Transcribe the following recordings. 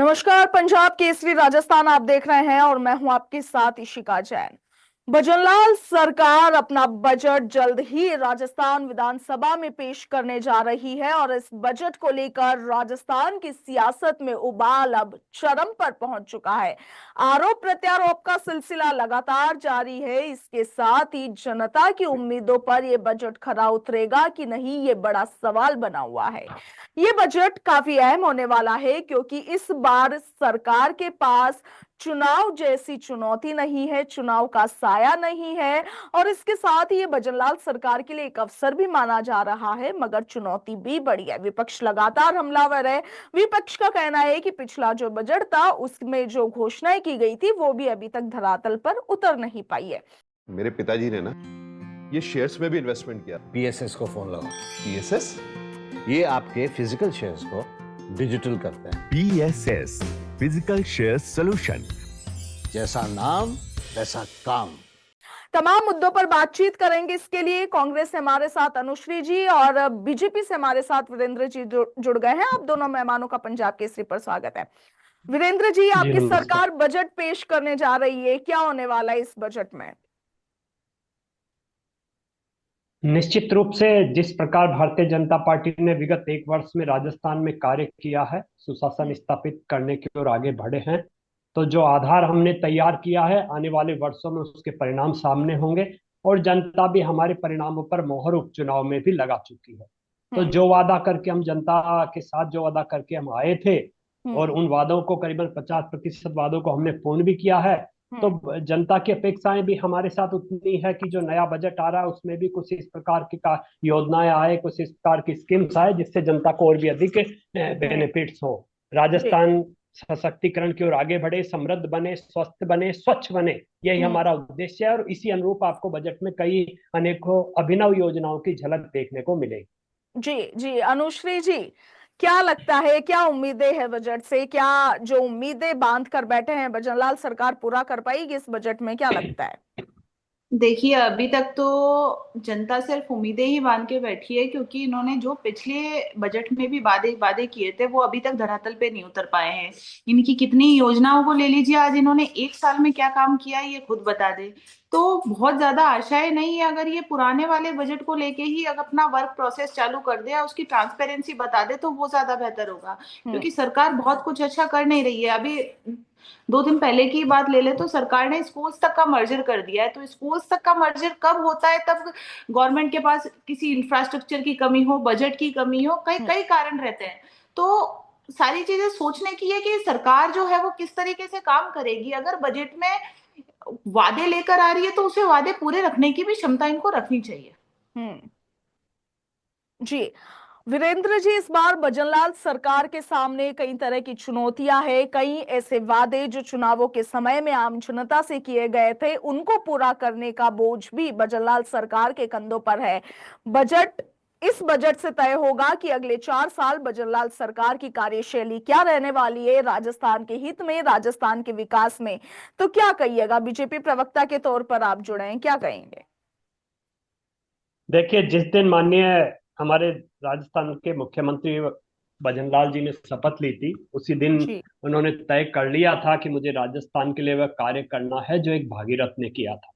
नमस्कार। पंजाब केसरी राजस्थान आप देख रहे हैं और मैं हूं आपके साथ इशिका जैन। भजनलाल सरकार अपना बजट जल्द ही राजस्थान विधानसभा में पेश करने जा रही है और इस बजट को लेकर राजस्थान की सियासत में उबाल अब चरम पर पहुंच चुका है। आरोप प्रत्यारोप का सिलसिला लगातार जारी है। इसके साथ ही जनता की उम्मीदों पर यह बजट खरा उतरेगा कि नहीं, ये बड़ा सवाल बना हुआ है। ये बजट काफी अहम होने वाला है क्योंकि इस बार सरकार के पास चुनाव जैसी चुनौती नहीं है, चुनाव का साया नहीं है और इसके साथ ही ये भजनलाल सरकार के लिए एक अवसर भी माना जा रहा है, मगर चुनौती भी बड़ी है। विपक्ष लगातार हमलावर है। विपक्ष का कहना है कि पिछला जो बजट था उसमें जो घोषणाएं की गई थी वो भी अभी तक धरातल पर उतर नहीं पाई है। मेरे पिताजी ने ना ये शेयर्स में भी इन्वेस्टमेंट किया। पीएसएस को फोन लगाओ। पीएसएस? ये आपके फिजिकल शेयर्स को डिजिटल करते हैं। PSS physical share solution. जैसा नाम वैसा काम। तमाम मुद्दों पर बातचीत करेंगे। इसके लिए कांग्रेस से हमारे साथ अनुश्री जी और बीजेपी से हमारे साथ वीरेंद्र जी जुड़ गए हैं। आप दोनों मेहमानों का पंजाब केसरी पर स्वागत है। वीरेंद्र जी, आपकी सरकार बजट पेश करने जा रही है, क्या होने वाला है इस बजट में? निश्चित रूप से जिस प्रकार भारतीय जनता पार्टी ने विगत एक वर्ष में राजस्थान में कार्य किया है, सुशासन स्थापित करने की ओर आगे बढ़े हैं, तो जो आधार हमने तैयार किया है आने वाले वर्षों में उसके परिणाम सामने होंगे और जनता भी हमारे परिणामों पर मोहर उपचुनाव में भी लगा चुकी है। तो जो वादा करके हम जनता के साथ जो वादा करके हम आए थे और उन वादों को करीबन 50% वादों को हमने पूर्ण भी किया है। तो जनता की अपेक्षाएं भी हमारे साथ उतनी है कि जो नया बजट आ रहा है उसमें भी कुछ इस प्रकार की योजनाएं आए, कुछ इस प्रकार की स्कीम्स आए जिससे जनता को और भी अधिक बेनिफिट्स हो। राजस्थान सशक्तिकरण की ओर आगे बढ़े, समृद्ध बने, स्वस्थ बने, स्वच्छ बने, यही हमारा उद्देश्य है और इसी अनुरूप आपको बजट में कई अनेकों अभिनव योजनाओं की झलक देखने को मिलेगी। जी जी, अनुश्री जी, क्या लगता है, क्या उम्मीदें हैं बजट से? क्या जो उम्मीदें बांध कर बैठे हैं भजनलाल सरकार पूरा कर पाएगी इस बजट में, क्या लगता है? देखिए, अभी तक तो जनता सिर्फ उम्मीदें ही बांध के बैठी है, क्योंकि इन्होंने जो पिछले बजट में भी वादे वादे किए थे वो अभी तक धरातल पे नहीं उतर पाए हैं। इनकी कितनी योजनाओं को ले लीजिए, आज इन्होंने एक साल में क्या काम किया है ये खुद बता दे। तो बहुत ज्यादा आशाएं नहीं है। अगर ये पुराने वाले बजट को लेके ही अगर अपना वर्क प्रोसेस चालू कर दे या उसकी ट्रांसपेरेंसी बता दे तो वो ज्यादा बेहतर होगा, क्योंकि सरकार बहुत कुछ अच्छा कर नहीं रही है। अभी 2 दिन पहले की बात ले ले तो सरकार ने स्कूल्स तक का मर्जर कर दिया है। तो स्कूल्स तक का मर्जर कब होता है? तब गवर्नमेंट के पास किसी इंफ्रास्ट्रक्चर की कमी हो, बजट की कमी हो, कई कई कारण रहते हैं। तो सारी चीजें सोचने की है कि सरकार जो है वो किस तरीके से काम करेगी। अगर बजट में वादे लेकर आ रही है तो उसे वादे पूरे रखने की भी क्षमता इनको रखनी चाहिए। जी वीरेंद्र जी, इस बार भजनलाल सरकार के सामने कई तरह की चुनौतियां हैं। कई ऐसे वादे जो चुनावों के समय में आम जनता से किए गए थे उनको पूरा करने का बोझ भी भजनलाल सरकार के कंधों पर है। बजट इस बजट से तय होगा कि अगले 4 साल भजनलाल सरकार की कार्यशैली क्या रहने वाली है राजस्थान के हित में, राजस्थान के विकास में। तो क्या कहिएगा, बीजेपी प्रवक्ता के तौर पर आप जुड़े हैं, क्या कहेंगे? देखिए, जिस दिन माननीय हमारे राजस्थान के मुख्यमंत्री भजनलाल जी ने शपथ ली थी उसी दिन जी। उन्होंने तय कर लिया था कि मुझे राजस्थान के लिए वह कार्य करना है जो एक भागीरथ ने किया था।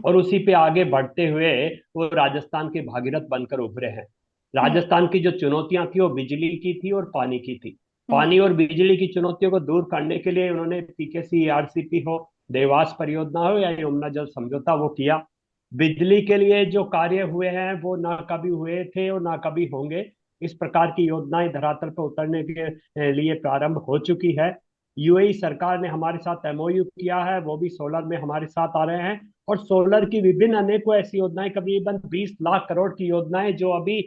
और उसी पे आगे बढ़ते हुए वो राजस्थान के भागीरथ बनकर उभरे हैं। राजस्थान की जो चुनौतियां थी वो बिजली की थी और पानी की थी। पानी और बिजली की चुनौतियों को दूर करने के लिए उन्होंने पीकेसी आरसीपी हो, देवास परियोजना हो या यमुना जल समझौता वो किया। बिजली के लिए जो कार्य हुए हैं वो ना कभी हुए थे और ना कभी होंगे। इस प्रकार की योजनाएं धरातल पर उतरने के लिए प्रारंभ हो चुकी है। यूएई सरकार ने हमारे साथ एमओयू किया है, वो भी सोलर में हमारे साथ आ रहे हैं और सोलर की विभिन्न अनेकों ऐसी योजनाएं, करीबन 20 लाख करोड़ की योजनाएं जो अभी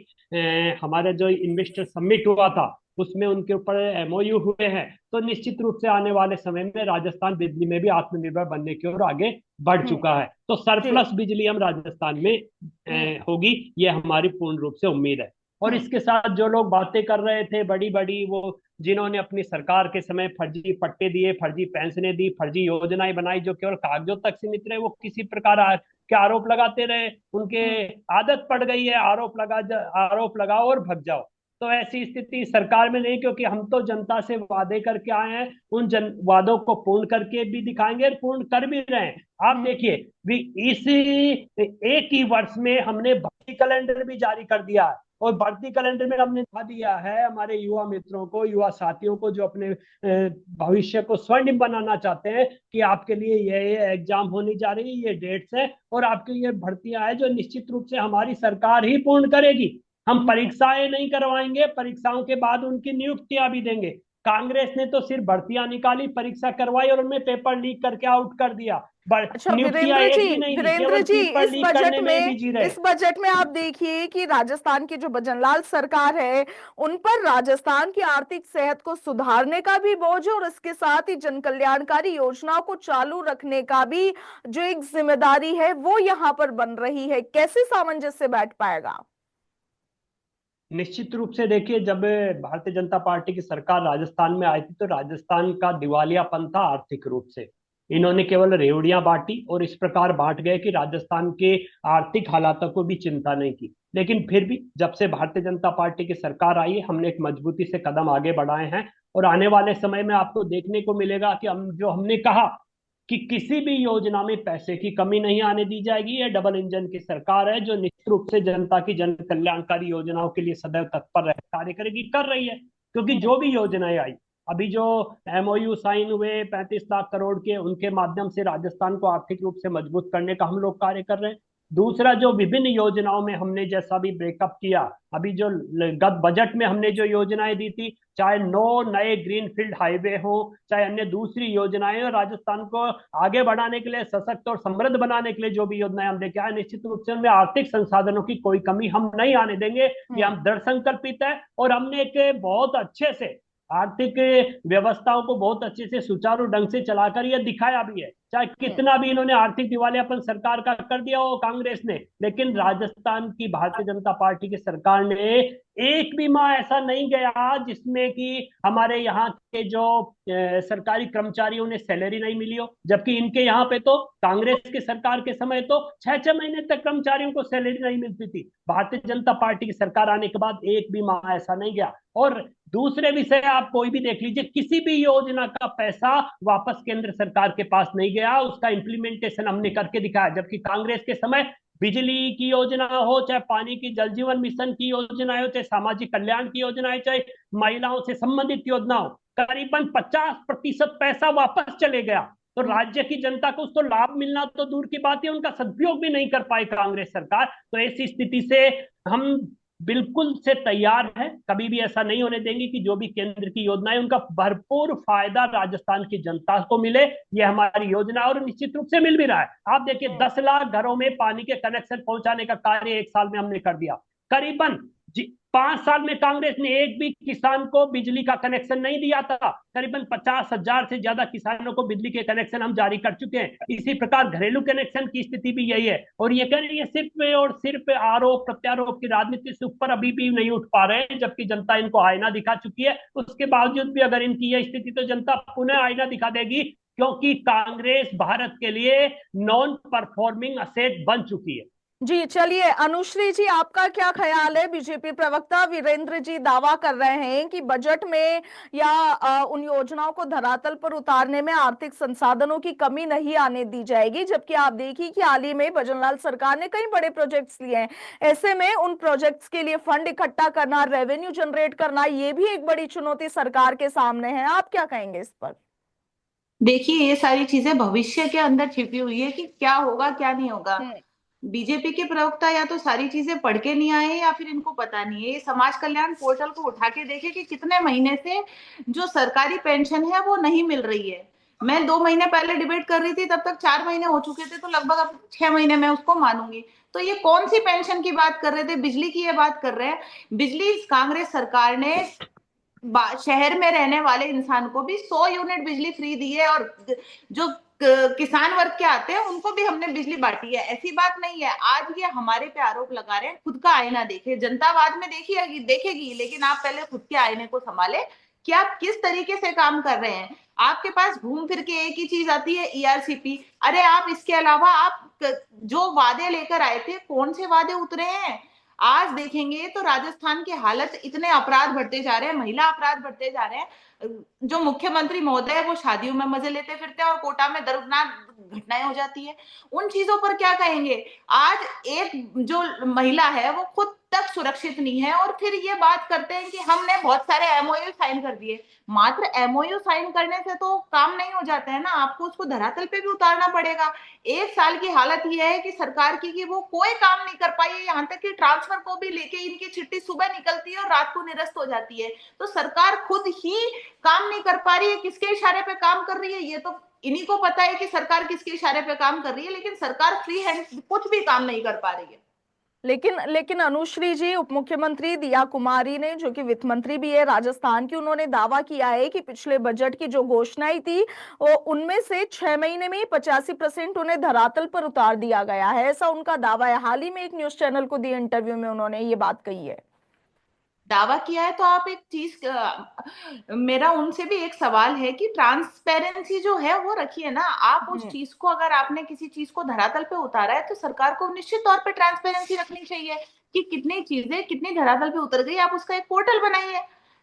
हमारे जो इन्वेस्टर समिट हुआ था उसमें उनके ऊपर एमओयू हुए हैं। तो निश्चित रूप से आने वाले समय में राजस्थान बिजली में भी आत्मनिर्भर बनने की ओर आगे बढ़ चुका है। तो सरप्लस बिजली हम राजस्थान में होगी, ये हमारी पूर्ण रूप से उम्मीद है। और इसके साथ जो लोग बातें कर रहे थे बड़ी बड़ी, वो जिन्होंने अपनी सरकार के समय फर्जी पट्टे दिए, फर्जी पेंशनें दी, फर्जी योजनाएं बनाई जो केवल कागजों तक सीमित रहे, वो किसी प्रकार के आरोप लगाते रहे। उनके आदत पड़ गई है आरोप लगाओ और भग जाओ। तो ऐसी स्थिति सरकार में नहीं, क्योंकि हम तो जनता से वादे करके आए हैं, उन वादों को पूर्ण करके भी दिखाएंगे और पूर्ण कर भी रहे हैं। आप देखिए भी इस एक ही वर्ष में हमने भर्ती कैलेंडर भी जारी कर दिया है, और भर्ती कैलेंडर में हमने दिखा दिया है हमारे युवा मित्रों को, युवा साथियों को, जो अपने भविष्य को स्वर्णिम बनाना चाहते हैं, कि आपके लिए ये एग्जाम होने जा रही है, ये डेट्स है, और आपकी ये भर्तियां हैं जो निश्चित रूप से हमारी सरकार ही पूर्ण करेगी। हम परीक्षाएं नहीं करवाएंगे, परीक्षाओं के बाद उनकी नियुक्तियां भी देंगे। कांग्रेस ने तो सिर्फ भर्तियां निकाली, परीक्षा करवाई और उनमें पेपर लीक करके आउट कर दिया। अच्छा नियुक्तियां वीरेंद्र एक जी, भी नहीं दी, वीरेंद्र केवल जी, पेपर लीक करने में बिजी रहे। इस बजट में आप देखिए कि राजस्थान की जो भजनलाल सरकार है, उन पर राजस्थान की आर्थिक सेहत को सुधारने का भी बोझ है, और इसके साथ ही जन कल्याणकारी योजनाओं को चालू रखने का भी जो एक जिम्मेदारी है वो यहाँ पर बन रही है। कैसे सामंजस्य बैठ पाएगा? निश्चित रूप से देखिए, जब भारतीय जनता पार्टी की सरकार राजस्थान में आई थी तो राजस्थान का दिवालियापन था आर्थिक रूप से। इन्होंने केवल रेवड़ियां बांटी और इस प्रकार बांट गए कि राजस्थान के आर्थिक हालातों को भी चिंता नहीं की। लेकिन फिर भी जब से भारतीय जनता पार्टी की सरकार आई है, हमने एक मजबूती से कदम आगे बढ़ाए हैं, और आने वाले समय में आपको देखने को मिलेगा कि हमने कहा कि किसी भी योजना में पैसे की कमी नहीं आने दी जाएगी। ये डबल इंजन की सरकार है जो निश्चित रूप से जनता की जन कल्याणकारी योजनाओं के लिए सदैव तत्पर रह कार्य करेगी, कर रही है। क्योंकि जो भी योजनाएं आई, अभी जो एमओयू साइन हुए 35 लाख करोड़ के, उनके माध्यम से राजस्थान को आर्थिक रूप से मजबूत करने का हम लोग कार्य कर रहे हैं। दूसरा, जो विभिन्न योजनाओं में हमने जैसा भी ब्रेकअप किया, अभी जो गत बजट में हमने जो योजनाएं दी थी, चाहे 9 नए ग्रीनफील्ड हाईवे हो, चाहे अन्य दूसरी योजनाएं हो, राजस्थान को आगे बढ़ाने के लिए, सशक्त और समृद्ध बनाने के लिए जो भी योजनाएं हम लेके आए, निश्चित रूप से उनमें आर्थिक संसाधनों की कोई कमी हम नहीं आने देंगे। ये हम दृढ़ संकल्पित है, और हमने एक बहुत अच्छे से आर्थिक व्यवस्थाओं को बहुत अच्छे से सुचारू ढंग से चलाकर यह दिखाया भी है। चाहे कितना भी इन्होंने आर्थिक दिवालियापन सरकार का कर दिया हो कांग्रेस ने, लेकिन राजस्थान की भारतीय जनता पार्टी की सरकार ने एक भी माह ऐसा नहीं गया जिसमें कि हमारे यहाँ के जो सरकारी कर्मचारी उन्हें सैलरी नहीं मिली हो। जबकि इनके यहाँ पे तो कांग्रेस की सरकार के समय तो 6-6 महीने तक कर्मचारियों को सैलरी नहीं मिलती थी। भारतीय जनता पार्टी की सरकार आने के बाद एक भी माह ऐसा नहीं गया। और दूसरे विषय आप कोई भी देख लीजिए, किसी भी योजना का पैसा वापस केंद्र सरकार के पास नहीं गया, उसका इंप्लीमेंटेशन हमने करके दिखाया। जबकि कांग्रेस के समय बिजली की योजना हो, चाहे पानी की जल जीवन मिशन की योजना हो, चाहे सामाजिक कल्याण की योजना है, चाहे महिलाओं से संबंधित योजना हो, करीबन 50% पैसा वापस चले गया। तो राज्य की जनता को उसको लाभ मिलना तो दूर की बात है, उनका सदुपयोग भी नहीं कर पाई कांग्रेस सरकार। तो ऐसी स्थिति से हम बिल्कुल से तैयार है, कभी भी ऐसा नहीं होने देंगे कि जो भी केंद्र की योजनाएं उनका भरपूर फायदा राजस्थान की जनता को मिले। ये हमारी योजना और निश्चित रूप से मिल भी रहा है। आप देखिए 10 लाख घरों में पानी के कनेक्शन पहुंचाने का कार्य 1 साल में हमने कर दिया। करीबन 5 साल में कांग्रेस ने एक भी किसान को बिजली का कनेक्शन नहीं दिया था। करीबन 50,000 से ज्यादा किसानों को बिजली के कनेक्शन हम जारी कर चुके हैं। इसी प्रकार घरेलू कनेक्शन की स्थिति भी यही है। और ये कह रही है सिर्फ और सिर्फ आरोप प्रत्यारोप की राजनीति से ऊपर अभी भी नहीं उठ पा रहे हैं, जबकि जनता इनको आईना दिखा चुकी है। उसके बावजूद भी अगर इनकी यह स्थिति, तो जनता पुनः आईना दिखा देगी, क्योंकि कांग्रेस भारत के लिए नॉन परफॉर्मिंग असेट बन चुकी है। जी चलिए, अनुश्री जी आपका क्या ख्याल है? बीजेपी प्रवक्ता वीरेंद्र जी दावा कर रहे हैं कि बजट में या उन योजनाओं को धरातल पर उतारने में आर्थिक संसाधनों की कमी नहीं आने दी जाएगी, जबकि आप देखिए कि हाल ही में भजनलाल सरकार ने कई बड़े प्रोजेक्ट्स लिए हैं। ऐसे में उन प्रोजेक्ट्स के लिए फंड इकट्ठा करना, रेवेन्यू जनरेट करना, ये भी एक बड़ी चुनौती सरकार के सामने है। आप क्या कहेंगे इस पर? देखिए, ये सारी चीजें भविष्य के अंदर छिपी हुई है कि क्या होगा क्या नहीं होगा। बीजेपी के प्रवक्ता या तो सारी चीजें पढ़ के नहीं आए, या फिर इनको पता नहीं है। ये समाज कल्याण पोर्टल को उठा के देखे कि कितने महीने से जो सरकारी पेंशन है वो नहीं मिल रही है। मैं 2 महीने पहले डिबेट कर रही थी, तब तक 4 महीने हो चुके थे, तो लगभग अब 6 महीने मैं उसको मानूंगी। तो ये कौन सी पेंशन की बात कर रहे थे? बिजली की ये बात कर रहे हैं। बिजली कांग्रेस सरकार ने शहर में रहने वाले इंसान को भी 100 यूनिट बिजली फ्री दी है, और जो किसान वर्ग के आते हैं उनको भी हमने बिजली बांटी है। ऐसी बात नहीं है। आज ये हमारे पे आरोप लगा रहे हैं। खुद का आईना देखे। जनता बाद में देखेगी, लेकिन आप पहले खुद के आईने को संभाले कि आप किस तरीके से काम कर रहे हैं। आपके पास घूम फिर के एक ही चीज आती है, ईआरसीपी। अरे आप इसके अलावा आप जो वादे लेकर आए थे, कौन से वादे उतरे हैं? आज देखेंगे तो राजस्थान की हालत, इतने अपराध बढ़ते जा रहे हैं, महिला अपराध बढ़ते जा रहे हैं। जो मुख्यमंत्री महोदय है वो शादियों में मजे लेते फिरते हैं और कोटा में दर्दनाक घटनाएं हो जाती है। उन चीजों पर क्या कहेंगे? आज एक जो महिला है वो खुद तक सुरक्षित नहीं है और फिर ये बात करते हैं कि हमने बहुत सारे एमओयू साइन कर दिए। मात्र एमओयू साइन करने से तो काम नहीं हो जाता है ना, आपको उसको धरातल पे भी उतारना पड़ेगा। एक साल की हालत यह है कि सरकार की कि वो कोई काम नहीं कर पाई है, यहाँ तक कि ट्रांसफर को भी लेके इनकी चिट्ठी सुबह निकलती है और रात को निरस्त हो जाती है। तो सरकार खुद ही काम नहीं कर पा रही है, किसके इशारे पे काम कर रही है ये तो इन्हीं को पता है कि सरकार किसके इशारे पे काम कर रही है, लेकिन सरकार फ्री हैंड कुछ भी काम नहीं कर पा रही है। लेकिन लेकिन अनुश्री जी, उप मुख्यमंत्री दिया कुमारी ने, जो कि वित्त मंत्री भी है राजस्थान की, उन्होंने दावा किया है कि पिछले बजट की जो घोषणाएं थी वो उनमें से 6 महीने में 85% उन्हें धरातल पर उतार दिया गया है, ऐसा उनका दावा है। हाल ही में एक न्यूज चैनल को दिए इंटरव्यू में उन्होंने ये बात कही है। दावा किया है तो आप एक चीज, मेरा उनसे भी एक सवाल है कि ट्रांसपेरेंसी जो है वो रखिए ना। आप उस चीज को, अगर आपने किसी चीज को धरातल पे उतारा है तो सरकार को निश्चित तौर पे ट्रांसपेरेंसी रखनी चाहिए कि कितनी चीजें कितनी धरातल पे उतर गई। आप उसका एक पोर्टल बनाइए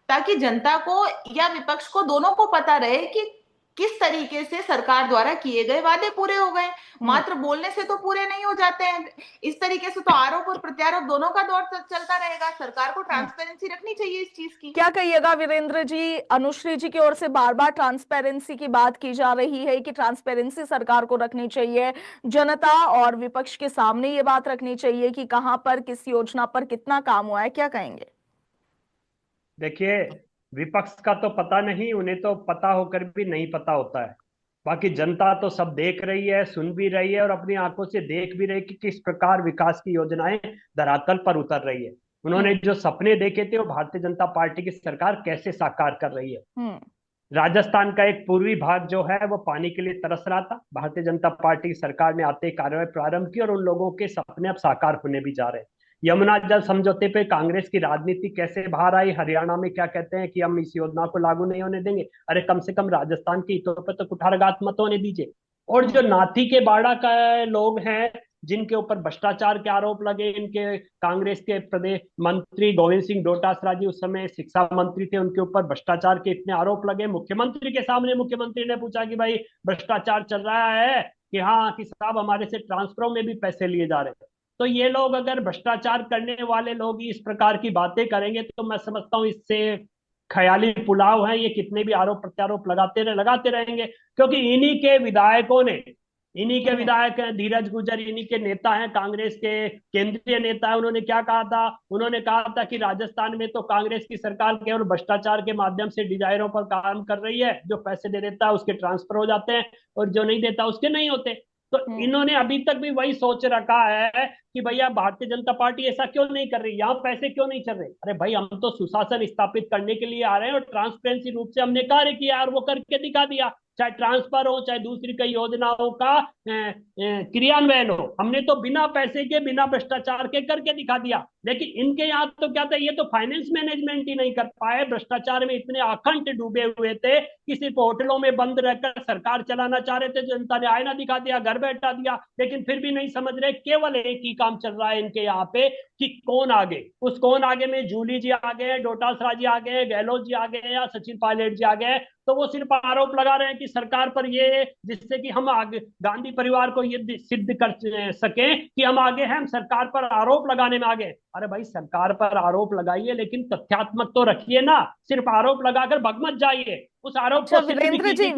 ताकि जनता को या विपक्ष को दोनों को पता रहे कि किस तरीके से सरकार द्वारा किए गए वादे पूरे हो गए। मात्र बोलने से तो पूरे नहीं हो जाते हैं। इस तरीके से तो आरोप और प्रत्यारोप दोनों का दौर चलता रहेगा। सरकार को ट्रांसपेरेंसी रखनी चाहिए इस चीज की। क्या कहिएगा वीरेंद्र जी, अनुश्री जी की ओर से बार बार ट्रांसपेरेंसी की बात की जा रही है कि ट्रांसपेरेंसी सरकार को रखनी चाहिए, जनता और विपक्ष के सामने ये बात रखनी चाहिए कि कहां पर किस योजना पर कितना काम हुआ है, क्या कहेंगे? देखिए, विपक्ष का तो पता नहीं, उन्हें तो पता होकर भी नहीं पता होता है। बाकी जनता तो सब देख रही है, सुन भी रही है और अपनी आंखों से देख भी रही है कि किस प्रकार विकास की योजनाएं धरातल पर उतर रही है। उन्होंने जो सपने देखे थे वो भारतीय जनता पार्टी की सरकार कैसे साकार कर रही है। राजस्थान का एक पूर्वी भाग जो है वो पानी के लिए तरस रहा था। भारतीय जनता पार्टी की सरकार ने आते ही कार्रवाई प्रारंभ की और उन लोगों के सपने अब साकार होने भी जा रहे हैं। यमुना जल समझौते पे कांग्रेस की राजनीति कैसे बाहर आई। हरियाणा में क्या कहते हैं कि हम इस योजना को लागू नहीं होने देंगे। अरे कम से कम राजस्थान के हितों पर तो कुठारघात मत होने दीजिए। और जो नाथी के बाड़ा का लोग हैं जिनके ऊपर भ्रष्टाचार के आरोप लगे, इनके कांग्रेस के प्रदेश मंत्री गोविंद सिंह डोटासरा जी उस समय शिक्षा मंत्री थे, उनके ऊपर भ्रष्टाचार के इतने आरोप लगे। मुख्यमंत्री के सामने मुख्यमंत्री ने पूछा कि भाई भ्रष्टाचार चल रहा है कि हाँ कि साहब हमारे से ट्रांसफरों में भी पैसे लिए जा रहे हैं। तो ये लोग अगर भ्रष्टाचार करने वाले लोग ही इस प्रकार की बातें करेंगे तो मैं समझता हूँ इससे ख्याली पुलाव है। ये कितने भी आरोप प्रत्यारोप लगाते रहेंगे क्योंकि इन्हीं के विधायक हैं धीरज गुजर, इन्हीं के नेता हैं, कांग्रेस के केंद्रीय नेता है। उन्होंने क्या कहा था? उन्होंने कहा था कि राजस्थान में तो कांग्रेस की सरकार केवल भ्रष्टाचार के माध्यम से डिजायरों पर काम कर रही है। जो पैसे दे देता है उसके ट्रांसफर हो जाते हैं और जो नहीं देता उसके नहीं होते। तो इन्होंने अभी तक भी वही सोच रखा है कि भैया भारतीय जनता पार्टी ऐसा क्यों नहीं कर रही, यहाँ पैसे क्यों नहीं चल रहे। अरे भाई हम तो सुशासन स्थापित करने के लिए आ रहे हैं और ट्रांसपेरेंसी रूप से हमने कार्य किया और वो करके दिखा दिया। चाहे ट्रांसफर हो चाहे दूसरी कई योजनाओं का क्रियान्वयन हो, हमने तो बिना पैसे के बिना भ्रष्टाचार के करके दिखा दिया। लेकिन इनके यहाँ तो क्या था, ये तो फाइनेंस मैनेजमेंट ही नहीं कर पाए। भ्रष्टाचार में इतने अखंड डूबे हुए थे कि सिर्फ होटलों में बंद रहकर सरकार चलाना चाह रहे थे। जनता ने आईना दिखा दिया, घर बैठा दिया, लेकिन फिर भी नहीं समझ रहे। केवल एक ही काम चल रहा है इनके यहाँ पे कि कौन आगे। उस कौन आगे में जूली जी आ गए, डोटासरा जी आ गए, गहलोत जी आ गए या सचिन पायलट जी आ गए। तो वो सिर्फ आरोप लगा रहे हैं कि सरकार पर ये, जिससे कि हम आगे गांधी परिवार को ये सिद्ध कर सके कि हम आगे हैं, हम सरकार पर आरोप लगाने में आगे। अरे भाई सरकार पर आरोप लगाइए लेकिन तथ्यात्मक तो रखिए ना, सिर्फ आरोप लगाकर भग मत जाइए। उस आरोप को वीरेंद्र जी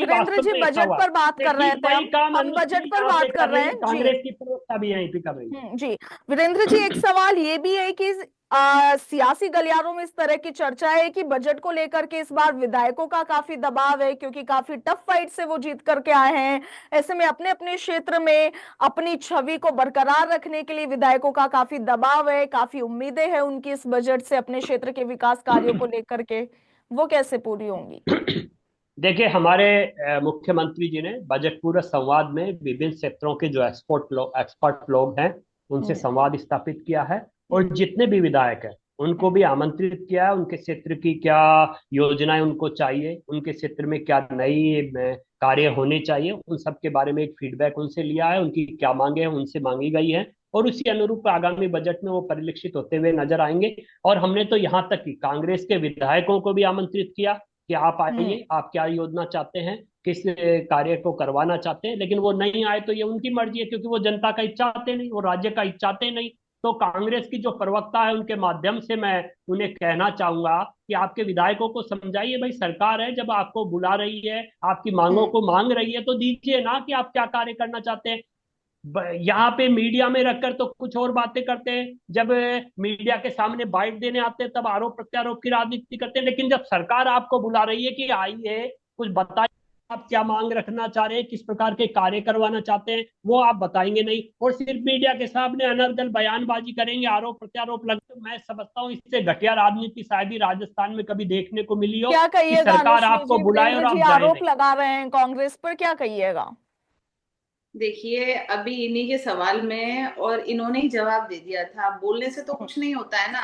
बजट पर बात कर रहे थे, हम बजट पर बात कर रहे हैं। कांग्रेस की प्रवक्ता भी यहीं पे कर रही है। जी वीरेंद्र जी, एक सवाल ये भी है कि सियासी गलियारों में इस तरह की चर्चा है कि बजट को लेकर के इस बार विधायकों का काफी दबाव है क्योंकि काफी टफ फाइट से वो जीत करके आए हैं। ऐसे में अपने अपने क्षेत्र में अपनी छवि को बरकरार रखने के लिए विधायकों का काफी दबाव है, काफी उम्मीदें हैं उनकी इस बजट से अपने क्षेत्र के विकास कार्यों को लेकर के, वो कैसे पूरी होंगी? देखिए, हमारे मुख्यमंत्री जी ने बजट पूर्व संवाद में विभिन्न क्षेत्रों के जो एक्सपर्ट लोग हैं उनसे संवाद स्थापित किया है और जितने भी विधायक हैं उनको भी आमंत्रित किया है। उनके क्षेत्र की क्या योजनाएं उनको चाहिए, उनके क्षेत्र में क्या नई कार्य होने चाहिए, उन सब के बारे में एक फीडबैक उनसे लिया है। उनकी क्या मांगे हैं उनसे मांगी गई है, और उसी अनुरूप आगामी बजट में वो परिलक्षित होते हुए नजर आएंगे। और हमने तो यहाँ तक कि कांग्रेस के विधायकों को भी आमंत्रित किया कि आप आइए, आप क्या योजना चाहते हैं, किस कार्य को करवाना चाहते हैं। लेकिन वो नहीं आए तो ये उनकी मर्जी है, क्योंकि वो जनता का हित चाहते नहीं, वो राज्य का हित चाहते नहीं। तो कांग्रेस की जो प्रवक्ता है उनके माध्यम से मैं उन्हें कहना चाहूंगा कि आपके विधायकों को समझाइए, भाई सरकार है, जब आपको बुला रही है, आपकी मांगों को मांग रही है, तो दीजिए ना कि आप क्या कार्य करना चाहते हैं। यहाँ पे मीडिया में रखकर तो कुछ और बातें करते हैं, जब मीडिया के सामने बाइट देने आते हैं तब आरोप प्रत्यारोप की राजनीति करते हैं। लेकिन जब सरकार आपको बुला रही है कि आइए कुछ बताइए, आप क्या मांग रखना चाह रहे हैं, किस प्रकार के कार्य करवाना चाहते हैं, वो आप बताएंगे नहीं, और सिर्फ मीडिया के सामने अनर्गल बयानबाजी करेंगे, आरोप प्रत्यारोप लगते। मैं समझता हूँ इससे घटिया राजनीति शायद ही राजस्थान में कभी देखने को मिली हो, क्या कि कहिएगा सरकार अनुश्री आपको जी, बुलाए और वीरेंद्र जी आप जाए आरोप नहीं। लगा रहे हैं कांग्रेस पर, क्या कहिएगा? देखिए, अभी इन्हीं के सवाल में और इन्होंने ही जवाब दे दिया था। बोलने से तो कुछ नहीं होता है ना।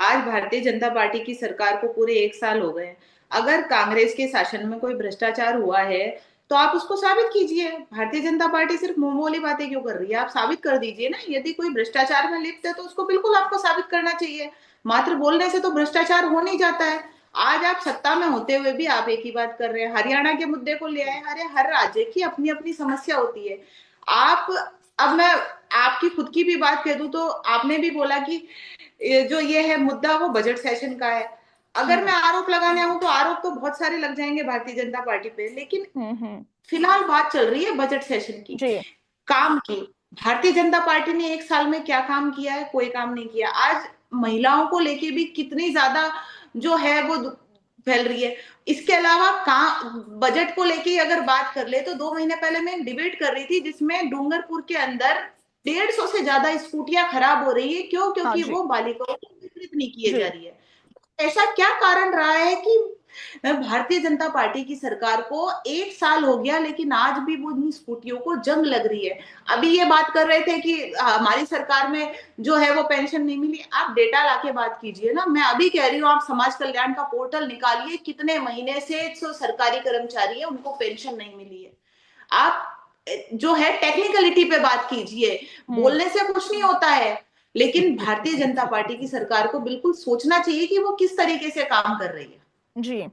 आज भारतीय जनता पार्टी की सरकार को पूरे 1 साल हो गए। अगर कांग्रेस के शासन में कोई भ्रष्टाचार हुआ है तो आप उसको साबित कीजिए। भारतीय जनता पार्टी सिर्फ मुंह बोली बातें क्यों कर रही है? आप साबित कर दीजिए ना। यदि कोई भ्रष्टाचार में लिप्त है तो उसको बिल्कुल आपको साबित करना चाहिए। मात्र बोलने से तो भ्रष्टाचार हो नहीं जाता है। आज आप सत्ता में होते हुए भी आप एक ही बात कर रहे हैं। हरियाणा के मुद्दे को ले आए। अरे, हर राज्य की अपनी अपनी समस्या होती है। आप अब मैं आपकी खुद की भी बात कह दूं तो आपने भी बोला कि जो ये है मुद्दा वो बजट सेशन का है। अगर मैं आरोप लगाने आऊं तो आरोप तो बहुत सारे लग जाएंगे भारतीय जनता पार्टी पे, लेकिन हम्म। फिलहाल बात चल रही है बजट सेशन की, जी। काम की। भारतीय जनता पार्टी ने 1 साल में क्या काम किया है? कोई काम नहीं किया। आज महिलाओं को लेके भी कितनी ज्यादा जो है वो फैल रही है। इसके अलावा बजट को लेके अगर बात कर ले तो 2 महीने पहले मैं एक डिबेट कर रही थी जिसमें डूंगरपुर के अंदर 150 से ज्यादा स्कूटियां खराब हो रही है। क्यों? हाँ क्योंकि जी। वो बालिकाओं को वितरित नहीं किए जी। जा रही है। ऐसा क्या कारण रहा है कि भारतीय जनता पार्टी की सरकार को 1 साल हो गया लेकिन आज भी वो इन स्कूटियों को जंग लग रही है? अभी ये बात कर रहे थे कि हमारी सरकार में जो है वो पेंशन नहीं मिली। आप डेटा लाके बात कीजिए ना। मैं अभी कह रही हूँ, आप समाज कल्याण का पोर्टल निकालिए, कितने महीने से जो सरकारी कर्मचारी है उनको पेंशन नहीं मिली है। आप जो है टेक्निकलिटी पे बात कीजिए। बोलने से कुछ नहीं होता है, लेकिन भारतीय जनता पार्टी की सरकार को बिल्कुल सोचना चाहिए कि वो किस तरीके से काम कर रही है। जी।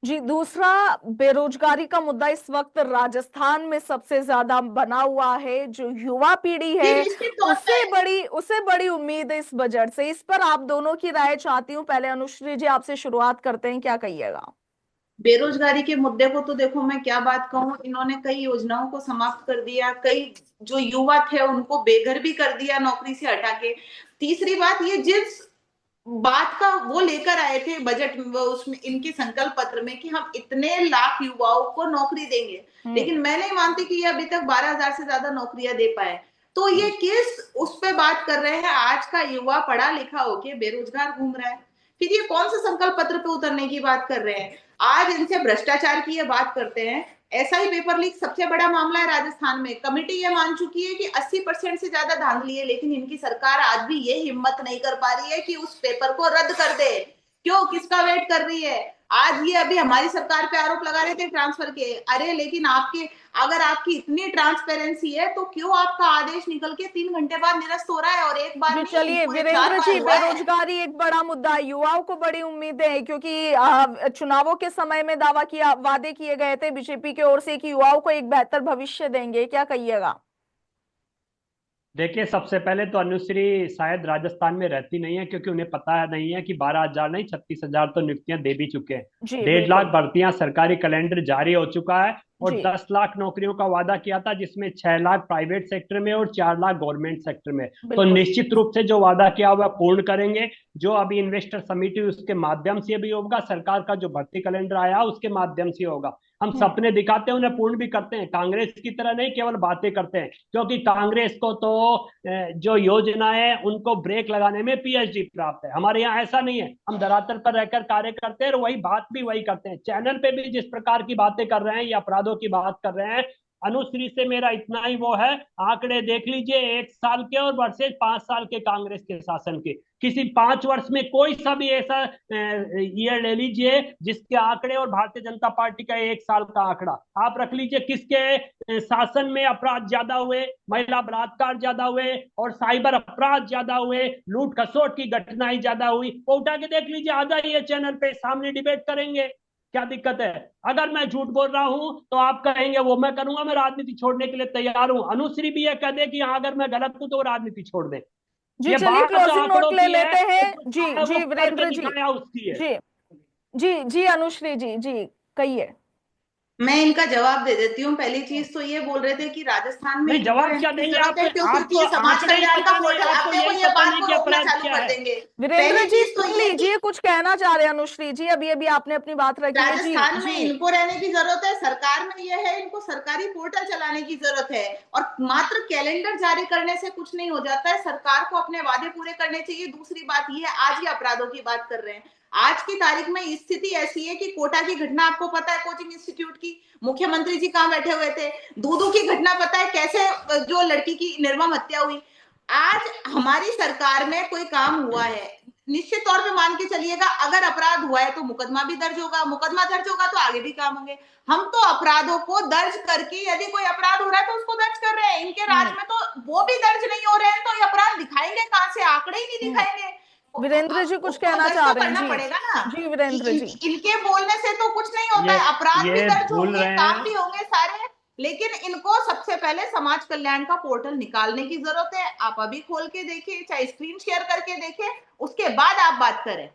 जी, दूसरा, बेरोजगारी का मुद्दा इस वक्त राजस्थान में सबसे ज्यादा बना हुआ है। जो युवा पीढ़ी जी, है निश्चित तौर पे उसे बड़ी उम्मीद है इस बजट से। इस पर आप दोनों की राय चाहती हूँ। पहले अनुश्री जी आपसे शुरुआत करते हैं, क्या कहिएगा? बेरोजगारी के मुद्दे को तो देखो, मैं क्या बात कहूँ। इन्होंने कई योजनाओं को समाप्त कर दिया, कई जो युवा थे उनको बेघर भी कर दिया नौकरी से हटा के। तीसरी बात, ये जिस बात का वो लेकर आए थे बजट में, वो उसमें इनके संकल्प पत्र में कि हम इतने लाख युवाओं को नौकरी देंगे, लेकिन मैं नहीं मानती कि ये अभी तक 12,000 से ज्यादा नौकरियां दे पाए। तो ये किस उस पे बात कर रहे हैं? आज का युवा पढ़ा लिखा होके बेरोजगार घूम रहा है, फिर ये कौन सा संकल्प पत्र पे उतरने की बात कर रहे हैं? आज इनसे भ्रष्टाचार की ये बात करते हैं। ऐसा ही पेपर लीक सबसे बड़ा मामला है राजस्थान में। कमेटी ये मान चुकी है कि 80% से ज्यादा धांधली है, लेकिन इनकी सरकार आज भी ये हिम्मत नहीं कर पा रही है कि उस पेपर को रद्द कर दे। क्यों? किसका वेट कर रही है? आज ये अभी हमारी सरकार पे आरोप लगा रहे थे ट्रांसफर के। अरे, लेकिन अगर आपकी इतनी ट्रांसपेरेंसी है तो क्यों आपका आदेश निकल के 3 घंटे बाद निरस्त हो रहा है? और एक बार जी, नहीं, चलिए पूरे 4 वीरेंद्र बार जी, हुआ है। बेरोजगारी एक बड़ा मुद्दा है, युवाओं को बड़ी उम्मीदें हैं, क्योंकि चुनावों के समय में वादे किए गए थे बीजेपी की ओर से कि युवाओं को एक बेहतर भविष्य देंगे, क्या कहिएगा? देखिए, सबसे पहले तो अनुश्री शायद राजस्थान में रहती नहीं है, क्योंकि उन्हें पता नहीं है कि 12,000 नहीं 36,000 तो नियुक्तियां दे भी चुके हैं। जी 1.5 लाख बिल्कुल। भर्तियां सरकारी कैलेंडर जारी हो चुका है, और जी 10 लाख नौकरियों का वादा किया था, जिसमें 6 लाख प्राइवेट सेक्टर में और 4 लाख गवर्नमेंट सेक्टर में। तो बिल्कुल। निश्चित रूप से जो वादा किया हुआ पूर्ण करेंगे। जो अभी इन्वेस्टर समिति उसके माध्यम से भी होगा, सरकार का जो भर्ती कैलेंडर आया उसके माध्यम से होगा। हम सपने दिखाते हैं, उन्हें पूर्ण भी करते हैं। कांग्रेस की तरह नहीं केवल बातें करते हैं, क्योंकि कांग्रेस को तो जो योजना है उनको ब्रेक लगाने में पीएचडी प्राप्त है। हमारे यहाँ ऐसा नहीं है, हम धरातल पर रहकर कार्य करते हैं और वही बात भी वही करते हैं। चैनल पे भी जिस प्रकार की बातें कर रहे हैं या अपराधों की बात कर रहे हैं, अनुश्री से मेरा इतना ही वो है, आंकड़े देख लीजिए 1 साल के और वर्सेज 5 साल के कांग्रेस के शासन के, किसी 5 वर्ष में कोई सा भी ऐसा ईयर ले लीजिए जिसके आंकड़े और भारतीय जनता पार्टी का 1 साल का आंकड़ा आप रख लीजिए, किसके शासन में अपराध ज्यादा हुए, महिला बलात्कार ज्यादा हुए और साइबर अपराध ज्यादा हुए, लूट खसोट की घटनाएं ज्यादा हुई, वो उठा के देख लीजिए, आ जाइए चैनल पे, सामने डिबेट करेंगे, क्या दिक्कत है? अगर मैं झूठ बोल रहा हूं तो आप कहेंगे वो मैं करूंगा, मैं राजनीति छोड़ने के लिए तैयार हूं। अनुश्री भी ये कह दे कि हाँ अगर मैं गलत हूं तो वो राजनीति छोड़ दे। जी ये चलिए बात क्लोजिंग नोट आंकड़ों ले की लेते है, हैं। तो जी वो जी करके वीरेंद्र जी, दिखाया उसकी है। जी जी जी अनुश्री जी, जी कहिए। मैं इनका जवाब दे देती हूँ। पहली चीज तो ये बोल रहे थे कि राजस्थान में नहीं, इनको जवाब रहने क्या की देंगे जरूरत आप? है क्यों, क्योंकि आपको ये समाज आंकड़े ही कल्याण का पता नहीं, पोर्टल, आपको अब देखो यही ये पता बात नहीं को कि रोकना अपराध चालू क्या कर है। देंगे। वीरेंद्र पहली जी चीज तो सुन ये कि लीजिए, कुछ कहना चाह रहे हैं अनुश्री जी, अभी अभी आपने अपनी बात रखी है। जी राजस्थान में जी इनको रहने की जरूरत है, सरकार में ये है इनको सरकारी पोर्टल चलाने की जरूरत है, और मात्र कैलेंडर जारी करने से कुछ नहीं हो जाता है, सरकार को अपने वादे पूरे करने चाहिए। दूसरी बात ये, आज ये अपराधों की बात कर रहे हैं, आज की तारीख में स्थिति ऐसी है कि कोटा की घटना आपको पता है, कोचिंग इंस्टीट्यूट की, मुख्यमंत्री जी कहाँ बैठे हुए थे। दूदू की घटना पता है, कैसे जो लड़की की निर्मम हत्या हुई। आज हमारी सरकार में कोई काम हुआ है, निश्चित तौर पे मान के चलिएगा, अगर अपराध हुआ है तो मुकदमा भी दर्ज होगा, मुकदमा दर्ज होगा तो आगे भी काम होंगे। हम तो अपराधों को दर्ज करके, यदि कोई अपराध हो रहा है तो उसको दर्ज कर रहे हैं, इनके राज में तो वो भी दर्ज नहीं हो रहे हैं, तो ये अपराध दिखाएंगे कहां से, आंकड़े ही नहीं दिखाएंगे। वीरेंद्र जी कुछ उसको कहना दर्ज चाह तो रहे हैं। करना जी पड़ेगा ना। जी वीरेंद्र जी, इनके बोलने से तो कुछ नहीं होता ये है, अपराध भी ये दर्ज भूल होंगे, रहे काम हैं। भी होंगे सारे, लेकिन इनको सबसे पहले समाज कल्याण का पोर्टल निकालने की जरूरत है। आप अभी खोल के देखिए, चाहे स्क्रीन शेयर करके देखें, उसके बाद आप बात करें।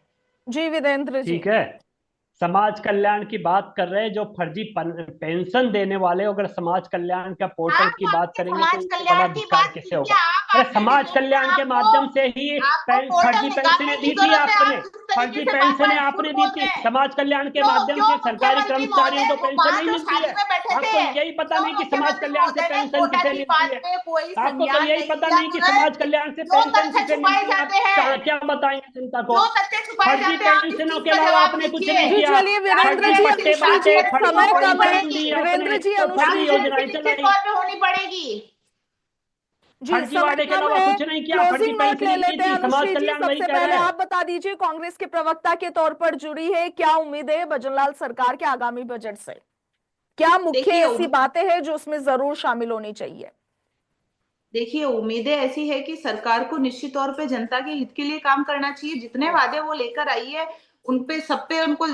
जी वीरेंद्र जी, ठीक है, समाज कल्याण की बात कर रहे हैं, जो फर्जी पेंशन देने वाले, अगर समाज कल्याण का पोर्टल आप की बात आपने करेंगे तो समाज इनसे बड़ा कल्याण की धिक्कार बात कैसे कीजिए, होगा? आप अरे आगे समाज दिखाइए, कल्याण के आपको माध्यम से ही आपको पोर्टल फर्जी निकालने पेंशनें की दी थी जरूरत है। आपने, आप जिस तरीके फर्जी से बार पेंशनें बार झूठ आपने दी बोल थी, रहे हैं, समाज कल्याण के क्यों माध्यम क्यों से सरकारी मुख्यमंत्री कर्मचारियों महोदय को वो पेंशन वहां नहीं जो मिलती है। शादी में बैठे आपको थे, यही पता क्यों नहीं कि समाज मुख्यमंत्री कल्याण से महोदय ने पेंशन कोटा किसे की मिलती बात है? में कोई आपको तो संज्ञान यही नहीं पता लिया? नहीं कि समाज कल्याण से जो पेंशन तथ्य किसे छुपाए मिलती है, जाते आप हैं, क्या बताएंगे जनता को? जो तथ्य छुपाए फर्जी जाते हैं, आप इस पेंशनों चीज के का अलावा जवाब आपने कुछ दीजिए। नहीं जी किया। चलिए वीरेंद्र फर्जी जी, पट्टे अनुश्री बांटे, जी फर्जी समय कम है। पेंशन दी वीरेंद्र आपने, जी और फर्जी अनुश्री जी, योजनाएं निश्चित चलाई। तौर पे होनी पड़ेगी। जी समय फर्जीवाड़े के कम अलावा है, कुछ नहीं किया, फर्जी क्लोजिंग नोट पेंशन ले ही दी लेते हैं। थी, समाज अनुश्री जी कल्याण वही सबसे कह पहले रहा है। आप बता दीजिए, कांग्रेस के प्रवक्ता के तौर पर जुड़ी है, क्या उम्मीद है भजनलाल सरकार के आगामी बजट से? क्या मुख्य देखिए ऐसी बातें हैं जो उसमें जरूर शामिल होनी चाहिए? देखिए उम्मीदें ऐसी है कि सरकार को निश्चित तौर पे जनता के हित के लिए काम करना चाहिए, जितने वादे वो लेकर आई है उन पे सब पे उनको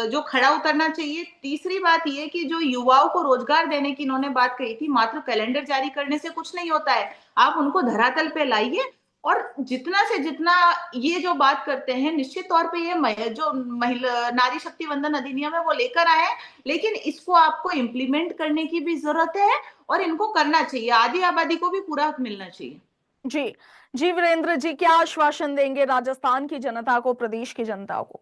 जो खड़ा उतरना चाहिए। तीसरी बात ये कि जो युवाओं को रोजगार देने की इन्होंने बात कही थी, मात्र कैलेंडर जारी करने से कुछ नहीं होता है, आप उनको धरातल पे लाइए, और जितना से जितना ये जो बात करते हैं, निश्चित तौर पे ये जो महिला नारी शक्ति वंदन अधिनियम है वो लेकर आए हैं, लेकिन इसको आपको इम्प्लीमेंट करने की भी जरूरत है, और इनको करना चाहिए, आधी आबादी को भी पूरा हक मिलना चाहिए। जी जी वीरेंद्र जी, क्या आश्वासन देंगे राजस्थान की जनता को, प्रदेश की जनता को?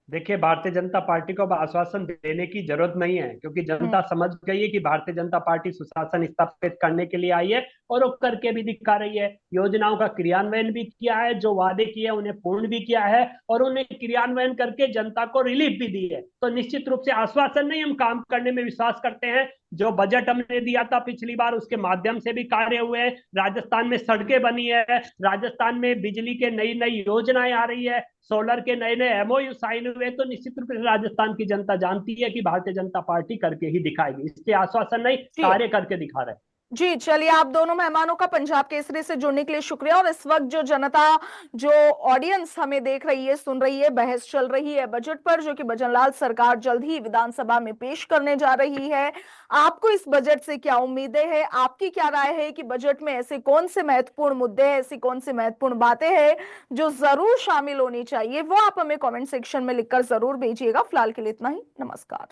देखिए, भारतीय जनता पार्टी को अब आश्वासन देने की जरूरत नहीं है, क्योंकि जनता समझ गई है कि भारतीय जनता पार्टी सुशासन स्थापित करने के लिए आई है, और वो करके भी दिखा रही है। योजनाओं का क्रियान्वयन भी किया है, जो वादे किए उन्हें पूर्ण भी किया है, और उन्हें क्रियान्वयन करके जनता को रिलीफ भी दी है। तो निश्चित रूप से आश्वासन नहीं, हम काम करने में विश्वास करते हैं। जो बजट हमने दिया था पिछली बार, उसके माध्यम से भी कार्य हुए हैं। राजस्थान में सड़कें बनी है, राजस्थान में बिजली के नई नई योजनाएं आ रही है, सोलर के नए नए एमओयू साइन हुए। तो निश्चित रूप से राजस्थान की जनता जानती है कि भारतीय जनता पार्टी करके ही दिखाएगी, इसके आश्वासन नहीं, कार्य करके दिखा रहे हैं। जी चलिए, आप दोनों मेहमानों का पंजाब केसरी से जुड़ने के लिए शुक्रिया। और इस वक्त जो जनता, जो ऑडियंस हमें देख रही है, सुन रही है, बहस चल रही है बजट पर, जो कि भजनलाल सरकार जल्द ही विधानसभा में पेश करने जा रही है। आपको इस बजट से क्या उम्मीदें हैं? आपकी क्या राय है कि बजट में ऐसे कौन से महत्वपूर्ण मुद्दे हैं, ऐसी कौन सी महत्वपूर्ण बातें हैं जो जरूर शामिल होनी चाहिए? वो आप हमें कॉमेंट सेक्शन में लिखकर जरूर भेजिएगा। फिलहाल के लिए इतना ही, नमस्कार।